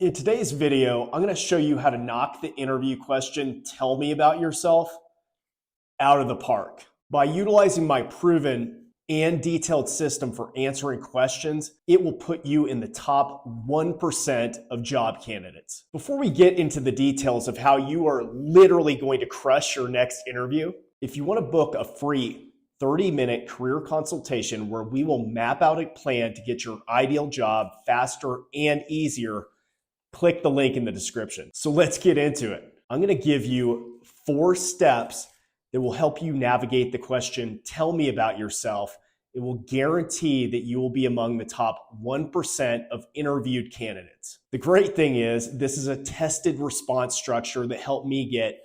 In today's video, I'm going to show you how to knock the interview question, "Tell me about yourself," out of the park. By utilizing my proven and detailed system for answering questions, it will put you in the top 1% of job candidates. Before we get into the details of how you are literally going to crush your next interview, if you want to book a free 30-minute career consultation where we will map out a plan to get your ideal job faster and easier, click the link in the description. So let's get into it. I'm going to give you 4 steps that will help you navigate the question, "Tell me about yourself." It will guarantee that you will be among the top 1% of interviewed candidates. The great thing is this is a tested response structure that helped me get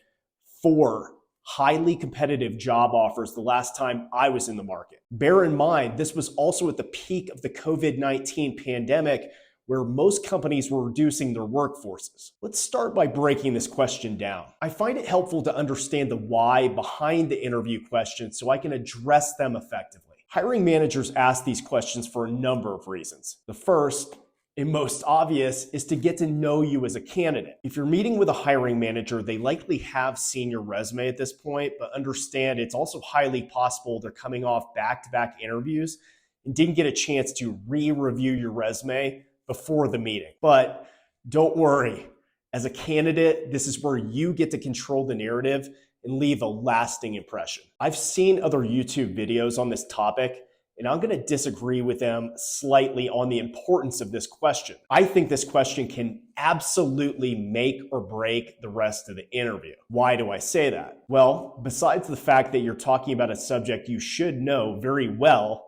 4 highly competitive job offers the last time I was in the market. Bear in mind, this was also at the peak of the COVID-19 pandemic, where most companies were reducing their workforces. Let's start by breaking this question down. I find it helpful to understand the why behind the interview questions so I can address them effectively. Hiring managers ask these questions for a number of reasons. The first and most obvious is to get to know you as a candidate. If you're meeting with a hiring manager, they likely have seen your resume at this point, but understand it's also highly possible they're coming off back-to-back interviews and didn't get a chance to re-review your resume before the meeting. But don't worry, as a candidate, this is where you get to control the narrative and leave a lasting impression. I've seen other YouTube videos on this topic, and I'm going to disagree with them slightly on the importance of this question. I think this question can absolutely make or break the rest of the interview. Why do I say that? Well, besides the fact that you're talking about a subject you should know very well,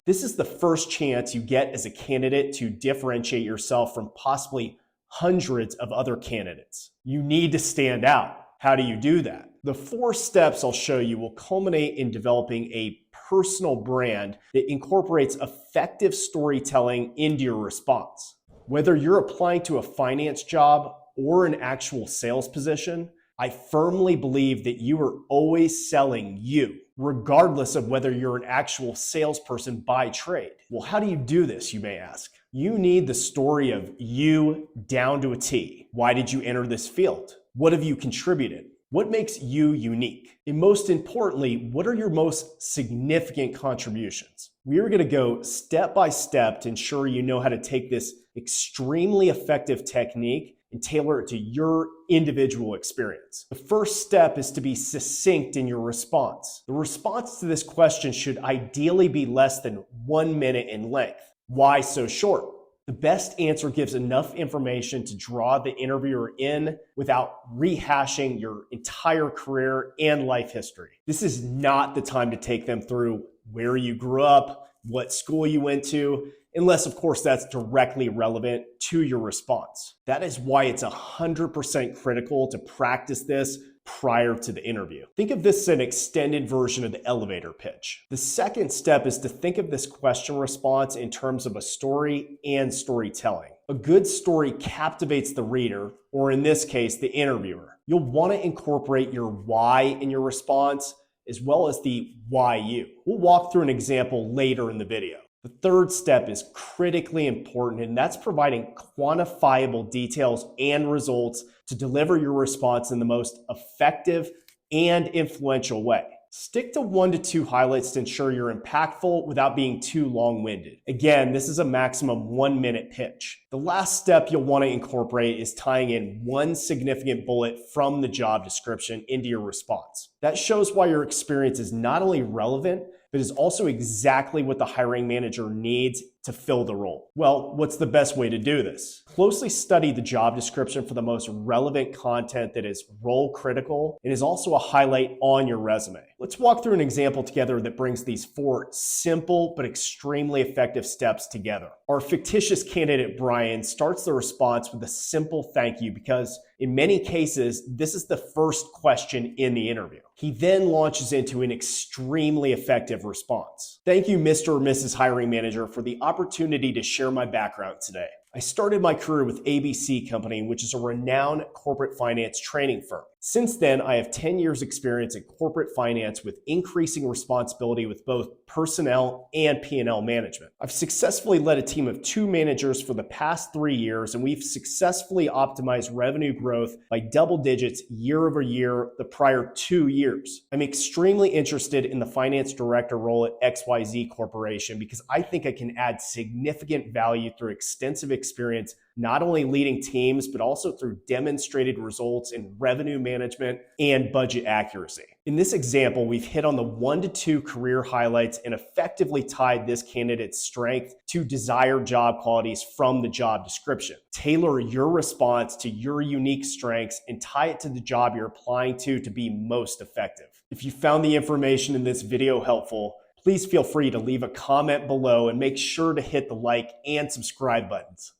this is the first chance you get as a candidate to differentiate yourself from possibly hundreds of other candidates. You need to stand out. How do you do that? The 4 steps I'll show you will culminate in developing a personal brand that incorporates effective storytelling into your response. Whether you're applying to a finance job or an actual sales position, I firmly believe that you are always selling you, regardless of whether you're an actual salesperson by trade. Well, how do you do this, you may ask? You need the story of you down to a T. Why did you enter this field? What have you contributed? What makes you unique? And most importantly, what are your most significant contributions? We are going to go step by step to ensure you know how to take this extremely effective technique and tailor it to your individual experience. The first step is to be succinct in your response. The response to this question should ideally be less than 1 minute in length. Why so short? The best answer gives enough information to draw the interviewer in without rehashing your entire career and life history. This is not the time to take them through where you grew up, what school you went to, unless, of course, that's directly relevant to your response. That is why it's 100% critical to practice this prior to the interview. Think of this as an extended version of the elevator pitch. The second step is to think of this question response in terms of a story and storytelling. A good story captivates the reader, or in this case, the interviewer. You'll want to incorporate your why in your response, as well as the why you. We'll walk through an example later in the video. The third step is critically important, and that's providing quantifiable details and results to deliver your response in the most effective and influential way. Stick to 1 to 2 highlights to ensure you're impactful without being too long-winded. Again, this is a maximum 1-minute pitch. The last step you'll want to incorporate is tying in 1 significant bullet from the job description into your response. That shows why your experience is not only relevant, but is also exactly what the hiring manager needs to fill the role. Well, what's the best way to do this? Closely study the job description for the most relevant content that is role critical and is also a highlight on your resume. Let's walk through an example together that brings these 4 simple but extremely effective steps together. Our fictitious candidate, Brian, starts the response with a simple thank you because in many cases, this is the first question in the interview. He then launches into an extremely effective response. "Thank you, Mr. or Mrs. Hiring Manager, for the opportunity to share my background today. I started my career with ABC Company, which is a renowned corporate finance training firm. Since then, I have 10 years experience in corporate finance with increasing responsibility with both personnel and P&L management. I've successfully led a team of 2 managers for the past 3 years, and we've successfully optimized revenue growth by double digits year over year the prior 2 years. I'm extremely interested in the finance director role at XYZ Corporation because I think I can add significant value through extensive experience, not only leading teams, but also through demonstrated results in revenue management and budget accuracy. In this example, we've hit on the 1 to 2 career highlights and effectively tied this candidate's strength to desired job qualities from the job description. Tailor your response to your unique strengths and tie it to the job you're applying to be most effective. If you found the information in this video helpful, please feel free to leave a comment below and make sure to hit the like and subscribe buttons.